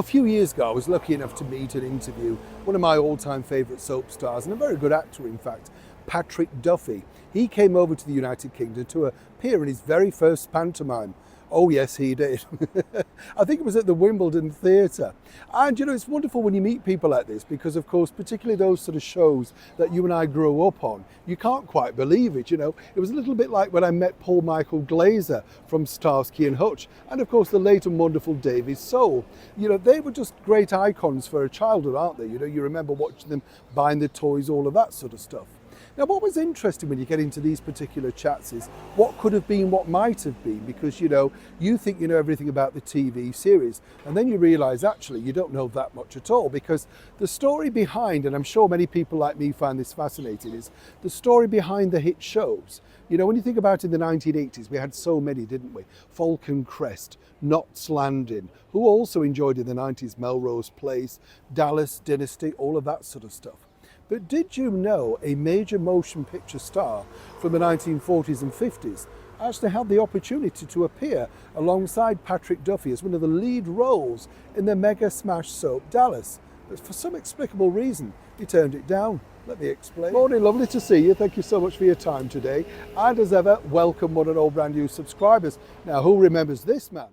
A few years ago, I was lucky enough to meet and interview one of my all-time favourite soap stars, and a very good actor, in fact, Patrick Duffy. He came over to the United Kingdom to appear in his very first pantomime. Oh yes, he did. I think it was at the Wimbledon Theatre. And you know, it's wonderful when you meet people like this because, of course, particularly those sort of shows that you and I grew up on, you can't quite believe it, you know. It was a little bit like when I met Paul Michael Glaser from Starsky and Hutch, and of course the late and wonderful Davy Soul. You know, they were just great icons for a childhood, aren't they? You know, you remember watching them, buying the toys, all of that sort of stuff. Now, what was interesting when you get into these particular chats is what could have been, what might have been, because, you know, you think you know everything about the TV series, and then you realise actually you don't know that much at all, because the story behind, and I'm sure many people like me find this fascinating, is the story behind the hit shows. You know, when you think about in the 1980s, we had so many, didn't we? Falcon Crest, Knots Landing, who also enjoyed in the 90s Melrose Place, Dallas Dynasty, all of that sort of stuff. But did you know a major motion picture star from the 1940s and 50s actually had the opportunity to appear alongside Patrick Duffy as one of the lead roles in the mega smash soap Dallas? But for some explicable reason, he turned it down. Let me explain. Morning, lovely to see you. Thank you so much for your time today. And as ever, welcome one and all brand new subscribers. Now, who remembers this man?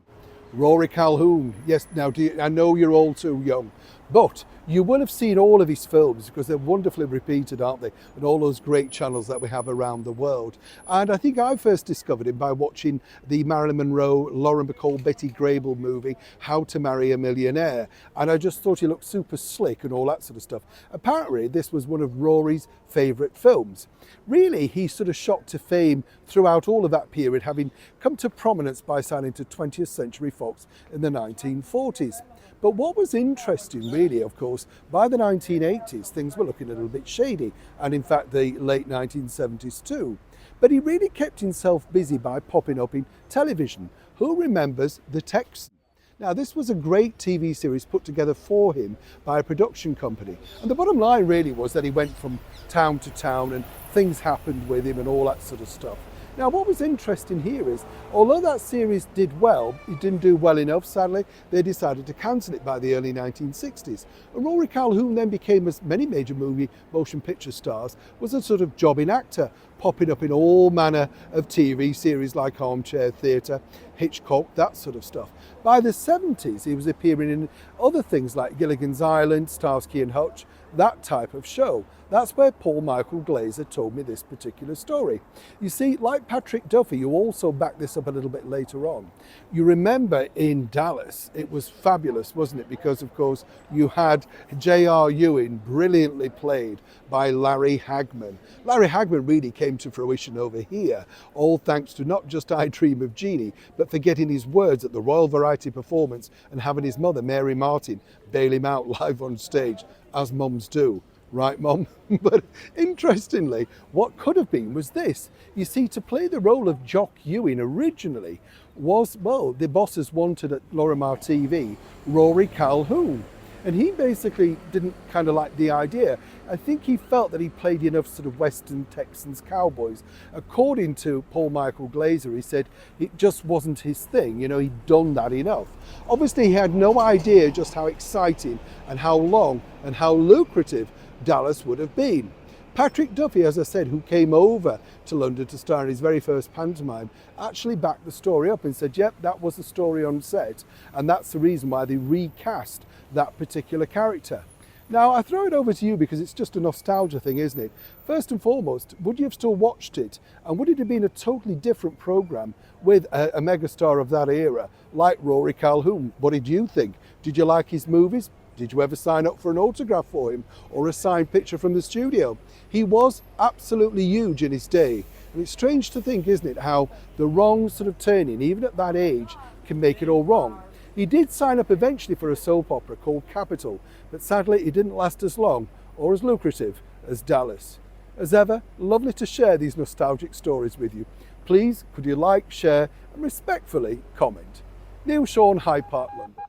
Rory Calhoun. Yes, now I know you're all too young, but you will have seen all of his films because they're wonderfully repeated, aren't they? And all those great channels that we have around the world. And I think I first discovered him by watching the Marilyn Monroe, Lauren Bacall, Betty Grable movie, How to Marry a Millionaire. And I just thought he looked super slick and all that sort of stuff. Apparently, this was one of Rory's favourite films. Really, he sort of shot to fame throughout all of that period, having come to prominence by signing to 20th Century Fox in the 1940s. But what was interesting really, of course, by the 1980s, things were looking a little bit shady, and in fact the late 1970s too. But he really kept himself busy by popping up in television. Who remembers The Texan? Now, this was a great TV series put together for him by a production company. And the bottom line really was that he went from town to town and things happened with him and all that sort of stuff. Now, what was interesting here is, although that series did well, it didn't do well enough, sadly, they decided to cancel it by the early 1960s. And Rory Calhoun then became, as many major motion picture stars, was a sort of jobbing actor, popping up in all manner of TV series like Armchair Theatre, Hitchcock, that sort of stuff. By the 70s, he was appearing in other things like Gilligan's Island, Starsky and Hutch, that type of show. That's where Paul Michael Glaser told me this particular story. You see, like Patrick Duffy, you also back this up a little bit later on. You remember in Dallas, it was fabulous, wasn't it? Because, of course, you had J.R. Ewing, brilliantly played by Larry Hagman. Larry Hagman really came to fruition over here, all thanks to not just I Dream of Jeannie, but for getting his words at the Royal Variety Performance and having his mother, Mary Martin, bail him out live on stage, as mums do. Right, Mum? But interestingly, what could have been was this. You see, to play the role of Jock Ewing originally was, well, the bosses wanted at Lorimar TV, Rory Calhoun. And he basically didn't kind of like the idea. I think he felt that he played enough sort of Western Texans cowboys. According to Paul Michael Glaser, he said it just wasn't his thing. You know, he'd done that enough. Obviously, he had no idea just how exciting and how long and how lucrative Dallas would have been. Patrick Duffy, as I said, who came over to London to star in his very first pantomime, actually backed the story up and said, yep, that was the story on set, and that's the reason why they recast that particular character. Now, I throw it over to you because it's just a nostalgia thing, isn't it? First and foremost, would you have still watched it? And would it have been a totally different programme with a megastar of that era, like Rory Calhoun? What did you think? Did you like his movies? Did you ever sign up for an autograph for him or a signed picture from the studio? He was absolutely huge in his day. And it's strange to think, isn't it, how the wrong sort of turning, even at that age, can make it all wrong. He did sign up eventually for a soap opera called Capital, but sadly it didn't last as long or as lucrative as Dallas. As ever, lovely to share these nostalgic stories with you. Please, could you like, share and respectfully comment. Neil Sean, Hyde Park, London.